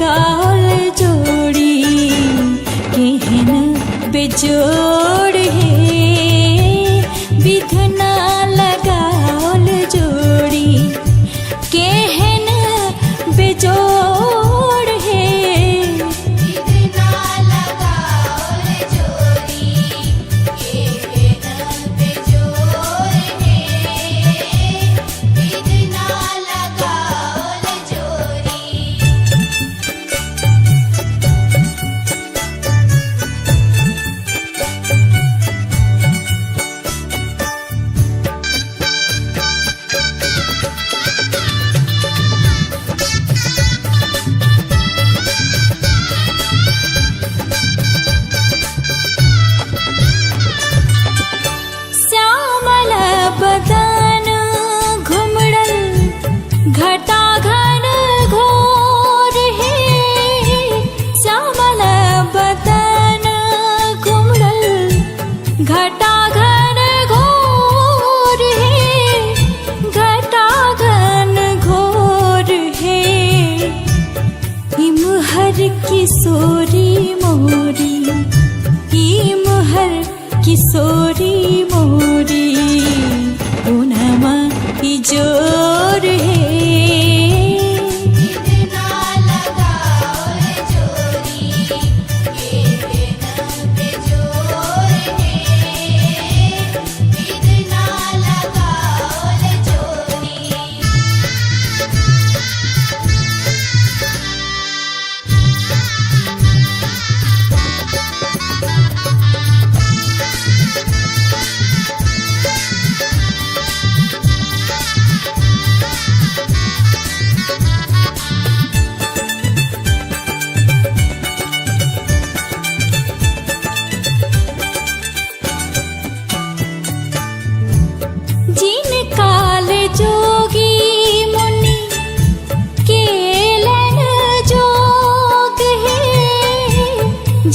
लगाओल जोड़ी केहन बेजोड़ है विधना लगाओल जोड़ी केहन बेजोड़ है विधना लगाओल जोड़ी केहन बेजोड़ है विधना लगाओल जोड़ी। श्यामल बदन घुमड़ल घटा घन घोर है श्यामल बदन घुमड़ल घटा घन घोर है घटा घन घोर है इमहर किशोरी मोरी इमहर किशोरी मोरी पूनमा इजोर है विधना लगाओल जोड़ी केहन बेजोड़ है विधना लगाओल जोड़ी। जिन काल जोगी मुनि केलन जोग है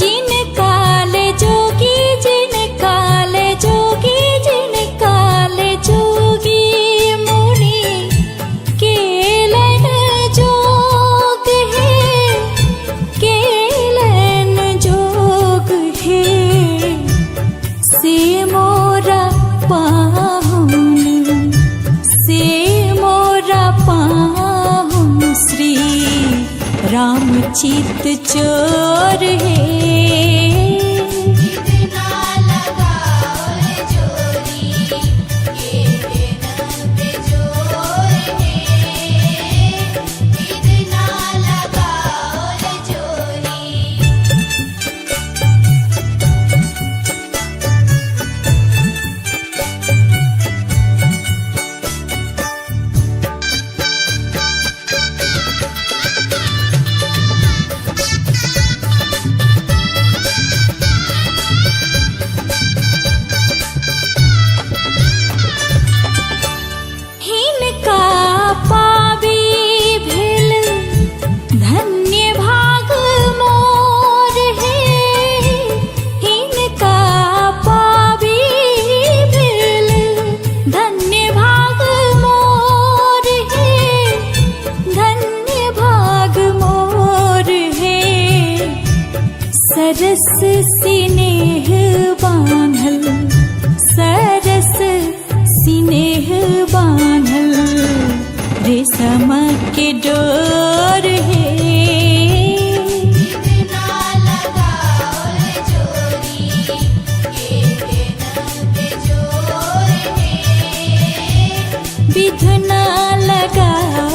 जिन काल जोगी जिन काल जोगी जिन काल जोगी मुनि केलन जोग है केलन जोग है से मोरा पाहुन से मोरा पाहुन श्री राम चित चोर है विधना लगाओल जोड़ी केहन बेजोड़ है विधना लगाओल जोड़ी। हिनका पाबी भेल धन्य भाग मोर है हिनका पाबी भेल धन्य भाग मोर है धन्य भाग मोर है सरस स्नेह बांधल सरस स्नेह बांधल रेशम के डोर है विधना लगाओल जोड़ी केहन बेजोड़ है विधना लगाओल